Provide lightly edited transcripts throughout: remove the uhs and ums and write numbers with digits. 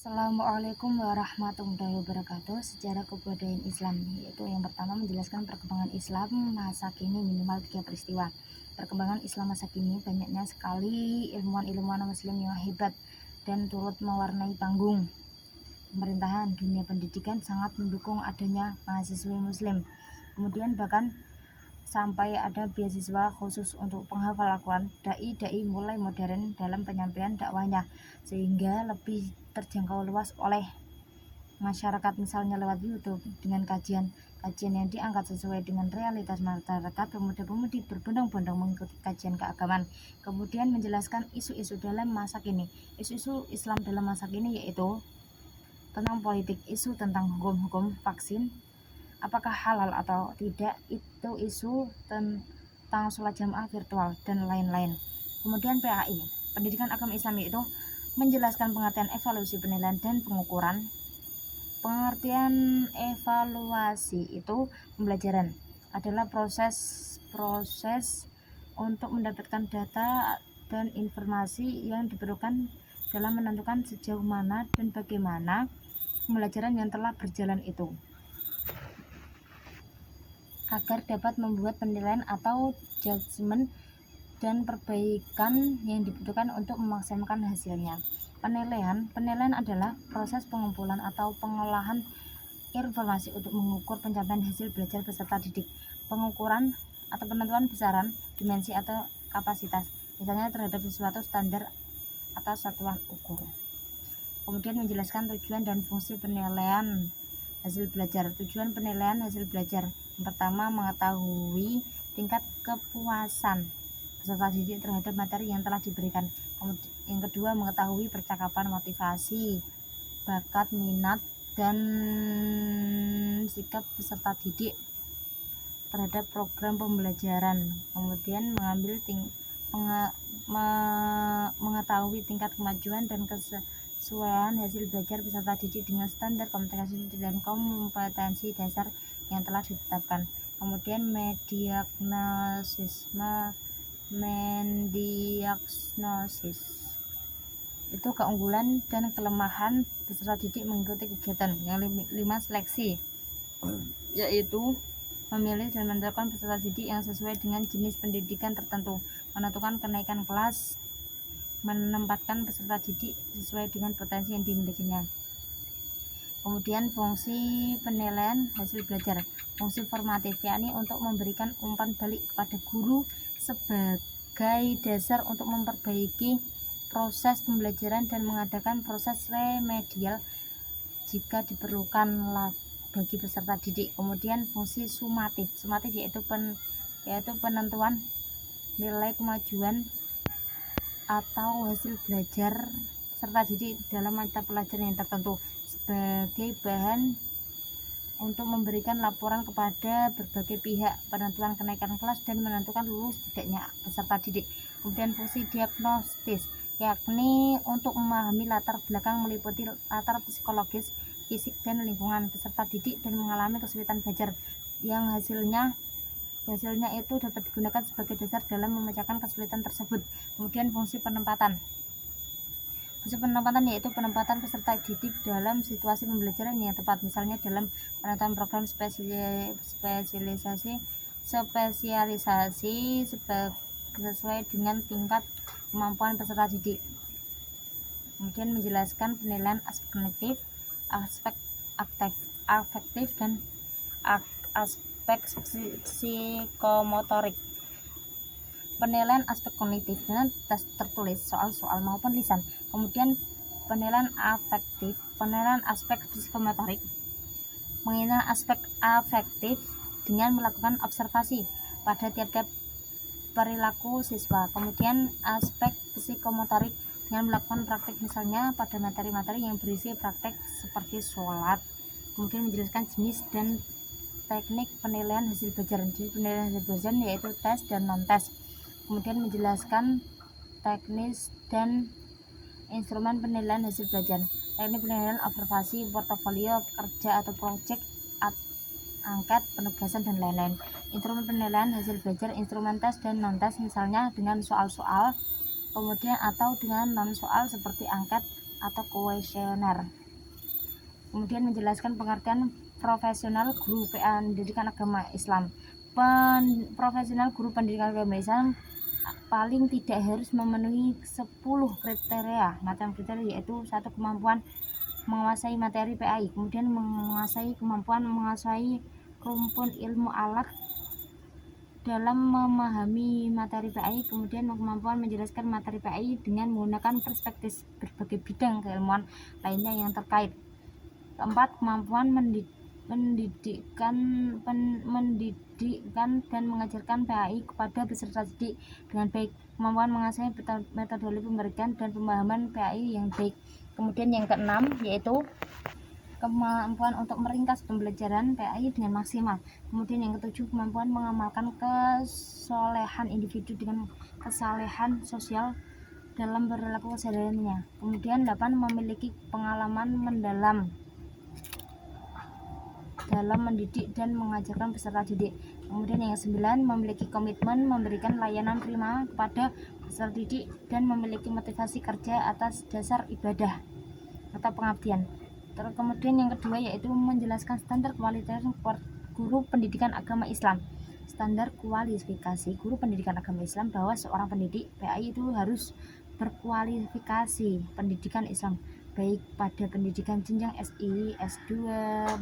Assalamualaikum warahmatullahi wabarakatuh. Sejarah kebudayaan Islam, yaitu yang pertama menjelaskan perkembangan Islam masa kini minimal 3 peristiwa. Perkembangan Islam masa kini banyaknya sekali ilmuwan-ilmuwan muslim yang hebat dan turut mewarnai panggung pemerintahan. Dunia pendidikan sangat mendukung adanya mahasiswa muslim. Kemudian bahkan sampai ada beasiswa khusus untuk penghafal Al-Quran. Dai-dai mulai modern dalam penyampaian dakwahnya sehingga lebih terjangkau luas oleh masyarakat, misalnya lewat YouTube dengan kajian yang diangkat sesuai dengan realitas masyarakat. Pemuda-pemudi berbondong-bondong mengikuti kajian keagamaan. Kemudian menjelaskan isu-isu dalam masa kini. Isu-isu Islam dalam masa kini yaitu tentang politik, isu tentang hukum-hukum vaksin, apakah halal atau tidak, itu isu tentang sholat jamaah virtual dan lain-lain. Kemudian PAI, pendidikan agama Islam, yaitu menjelaskan pengertian evaluasi, penilaian, dan pengukuran. Pengertian evaluasi itu pembelajaran adalah proses untuk mendapatkan data dan informasi yang diperlukan dalam menentukan sejauh mana dan bagaimana pembelajaran yang telah berjalan itu, agar dapat membuat penilaian atau judgement dan perbaikan yang dibutuhkan untuk memaksimalkan hasilnya. Penilaian adalah proses pengumpulan atau pengolahan informasi untuk mengukur pencapaian hasil belajar peserta didik. Pengukuran atau penentuan besaran, dimensi atau kapasitas, misalnya terhadap sesuatu standar atau satuan ukur. Kemudian menjelaskan tujuan dan fungsi penilaian hasil belajar. Tujuan penilaian hasil belajar, yang pertama mengetahui tingkat kepuasan peserta didik terhadap materi yang telah diberikan. Yang kedua mengetahui percakapan, motivasi, bakat, minat, dan sikap peserta didik terhadap program pembelajaran. Kemudian mengetahui tingkat kemajuan dan kesesuaian hasil belajar peserta didik dengan standar kompetensi dan kompetensi dasar yang telah ditetapkan. Kemudian mendiagnosis itu keunggulan dan kelemahan peserta didik mengikuti kegiatan. Yang 5 seleksi, yaitu memilih dan menentukan peserta didik yang sesuai dengan jenis pendidikan tertentu, menentukan kenaikan kelas, menempatkan peserta didik sesuai dengan potensi yang dimilikinya. Kemudian fungsi penilaian hasil belajar, fungsi formatif, yakni untuk memberikan umpan balik kepada guru sebagai dasar untuk memperbaiki proses pembelajaran dan mengadakan proses remedial jika diperlukan bagi peserta didik. Kemudian fungsi sumatif yaitu penentuan nilai kemajuan atau hasil belajar peserta didik dalam mata pelajaran yang tertentu sebagai bahan untuk memberikan laporan kepada berbagai pihak, penentuan kenaikan kelas, dan menentukan lulus tidaknya peserta didik. Kemudian fungsi diagnostis, yakni untuk memahami latar belakang meliputi latar psikologis, fisik, dan lingkungan peserta didik dan mengalami kesulitan belajar, yang hasilnya itu dapat digunakan sebagai dasar dalam memecahkan kesulitan tersebut. Kemudian fungsi penempatan yaitu penempatan peserta didik dalam situasi pembelajaran yang tepat, misalnya dalam penentuan program spesialisasi sesuai dengan tingkat kemampuan peserta didik. Kemudian menjelaskan penilaian aspek kognitif, aspek afektif, dan aspek psikomotorik. Penilaian aspek kognitif dengan tes tertulis, soal-soal maupun lisan. Kemudian penilaian afektif, penilaian aspek psikomotorik, mengenai aspek afektif dengan melakukan observasi pada tiap-tiap perilaku siswa. Kemudian aspek psikomotorik dengan melakukan praktek, misalnya pada materi-materi yang berisi praktek seperti sholat. Kemudian menjelaskan jenis dan teknik penilaian hasil belajar. Jadi penilaian hasil belajar yaitu tes dan non-tes. Kemudian menjelaskan teknis dan instrumen penilaian hasil belajar. Teknik penilaian observasi, portofolio, kerja atau proyek, angket, penugasan, dan lain-lain. Instrumen penilaian hasil belajar, instrumen tes dan non-tes, misalnya dengan soal-soal, kemudian atau dengan non-soal seperti angket, atau kuesioner. Kemudian menjelaskan pengertian profesional guru pendidikan agama Islam. Profesional guru pendidikan agama Islam paling tidak harus memenuhi 10 kriteria. Macam kriteria yaitu 1. Kemampuan menguasai materi PAI, kemudian kemampuan menguasai rumpun ilmu alat dalam memahami materi PAI, kemudian kemampuan menjelaskan materi PAI dengan menggunakan perspektif berbagai bidang keilmuan lainnya yang terkait. 4. Kemampuan mendidikkan dan mengajarkan PAI kepada peserta didik dengan baik. Kemampuan menguasai metodologi pemberian dan pemahaman PAI yang baik. Kemudian yang keenam yaitu kemampuan untuk meringkas pembelajaran PAI dengan maksimal. Kemudian yang ketujuh, kemampuan mengamalkan kesolehan individu dengan kesalehan sosial dalam perilaku kesehariannya. Kemudian 8. Memiliki pengalaman mendalam dalam mendidik dan mengajarkan peserta didik. Kemudian yang ke-9, memiliki komitmen memberikan layanan prima kepada peserta didik dan memiliki motivasi kerja atas dasar ibadah atau pengabdian. Kemudian yang kedua yaitu menjelaskan standar kualitas guru pendidikan agama Islam. Standar kualifikasi guru pendidikan agama Islam bahwa seorang pendidik PAI itu harus berkualifikasi pendidikan Islam, baik pada pendidikan jenjang SI, S2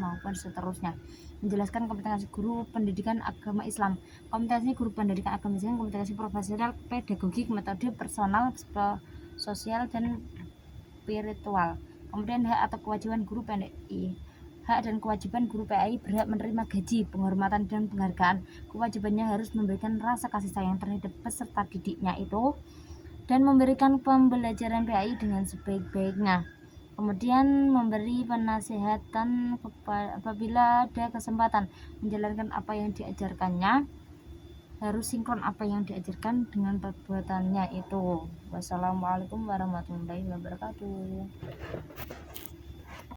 maupun seterusnya. Menjelaskan kompetensi guru pendidikan agama Islam. Kompetensi guru pendidikan agama Islam, kompetensi profesional, pedagogik, metode, personal, sosial, dan spiritual. Kemudian hak atau kewajiban guru PAI. Hak dan kewajiban guru PAI berhak menerima gaji, penghormatan, dan penghargaan. Kewajibannya harus memberikan rasa kasih sayang terhadap peserta didiknya itu dan memberikan pembelajaran PAI dengan sebaik-baiknya. Kemudian memberi penasehatan apabila ada kesempatan menjalankan apa yang diajarkannya, harus sinkron apa yang diajarkan dengan perbuatannya itu. Wassalamualaikum warahmatullahi wabarakatuh.